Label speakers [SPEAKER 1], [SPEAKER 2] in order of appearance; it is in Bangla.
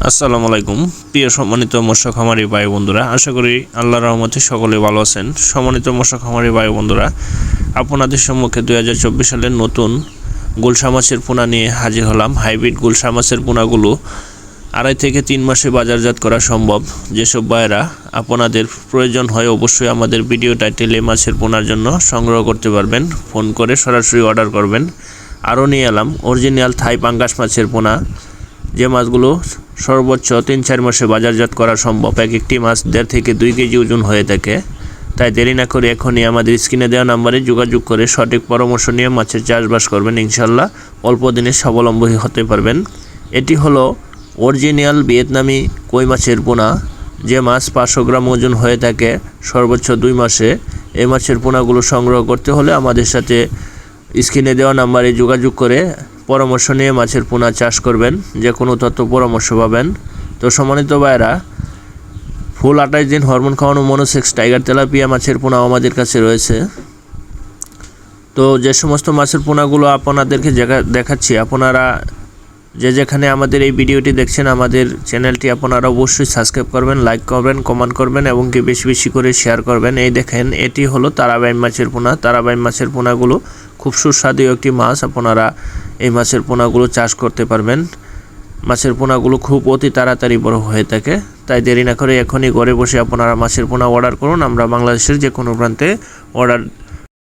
[SPEAKER 1] আসসালামু আলাইকুম প্রিয় সম্মানিত মৎস্য খামারি ভাই বন্ধুরা, আশা করি আল্লাহর রহমতে সকলে ভালো আছেন। সম্মানিত মৎস্য খামারি ভাই বন্ধুরা, আপনাদের সম্মুখে 2024 সালের নতুন গুলশা মাছের পোনা নিয়ে হাজির হলাম। হাইব্রিড গুলশা মাছের পোনাগুলো 2.5 থেকে 3 মাসে বাজারজাত করা সম্ভব। যেসব ভাইয়েরা আপনাদের প্রয়োজন হয় অবশ্যই আমাদের ভিডিও টাইটেলে মাছের পোনার জন্য সংগ্রহ করতে পারবেন, ফোন করে সরাসরি অর্ডার করবেন। আরও নিয়ে এলাম অরিজিনাল থাই পাঙ্গাস মাছের পোনা, যে মাছগুলো সর্বোচ্চ 3-4 মাসে বাজারজাত করা সম্ভব। একটি মাছ 1.5 থেকে 2 কেজি ওজন হয়ে থাকে। তাই দেরি না করে এখনই আমাদের স্ক্রিনে দেওয়া নাম্বারে যোগাযোগ করে সঠিক পরামর্শ নিয়ে মাছের চাষবাস করবেন। ইনশাল্লাহ অল্প দিনে স্বাবলম্বী হতে পারবেন। এটি হলো অরিজিনাল ভিয়েতনামি কই মাছের পোনা, যে মাছ 500 গ্রাম ওজন হয়ে থাকে সর্বোচ্চ 2 মাসে। এই মাছের পোনাগুলো সংগ্রহ করতে হলে আমাদের সাথে স্ক্রিনে দেওয়া নাম্বারে যোগাযোগ করে পরামর্শ নিয়ে মাছের পোনা চাষ করবেন, যে কোনো তথ্য পরামর্শ পাবেন। তো সম্মানিত ভাইরা, ফুল 28 দিন হরমোন খাওয়ানো মনোসেক্স টাইগার তেলাপিয়া মাছের পোনা আমাদের কাছে রয়েছে। তো যে সমস্ত মাছের পোনাগুলো আপনাদেরকে দেখাচ্ছি, আপনারা যেখানে আমাদের এই ভিডিওটি দেখছেন আমাদের চ্যানেলটি আপনারা অবশ্যই সাবস্ক্রাইব করবেন, লাইক করবেন, কমেন্ট করবেন এবং কি বেশি বেশি করে শেয়ার করবেন। এই দেখেন, এটি হলো তারাবাইম মাছের পোনা। তারাবাইম মাছের পোনাগুলো খুব সুস্বাদু একটি মাছ। আপনারা এই মাছের পোনাগুলো চাষ করতে পারবেন। মাছের পোনাগুলো খুব অতি তাড়াতাড়ি বড় হয়ে থাকে। তাই দেরি না করে এখনই ঘরে বসে আপনারা মাছের পোনা অর্ডার করুন। আমরা বাংলাদেশের যে কোনো প্রান্তে অর্ডার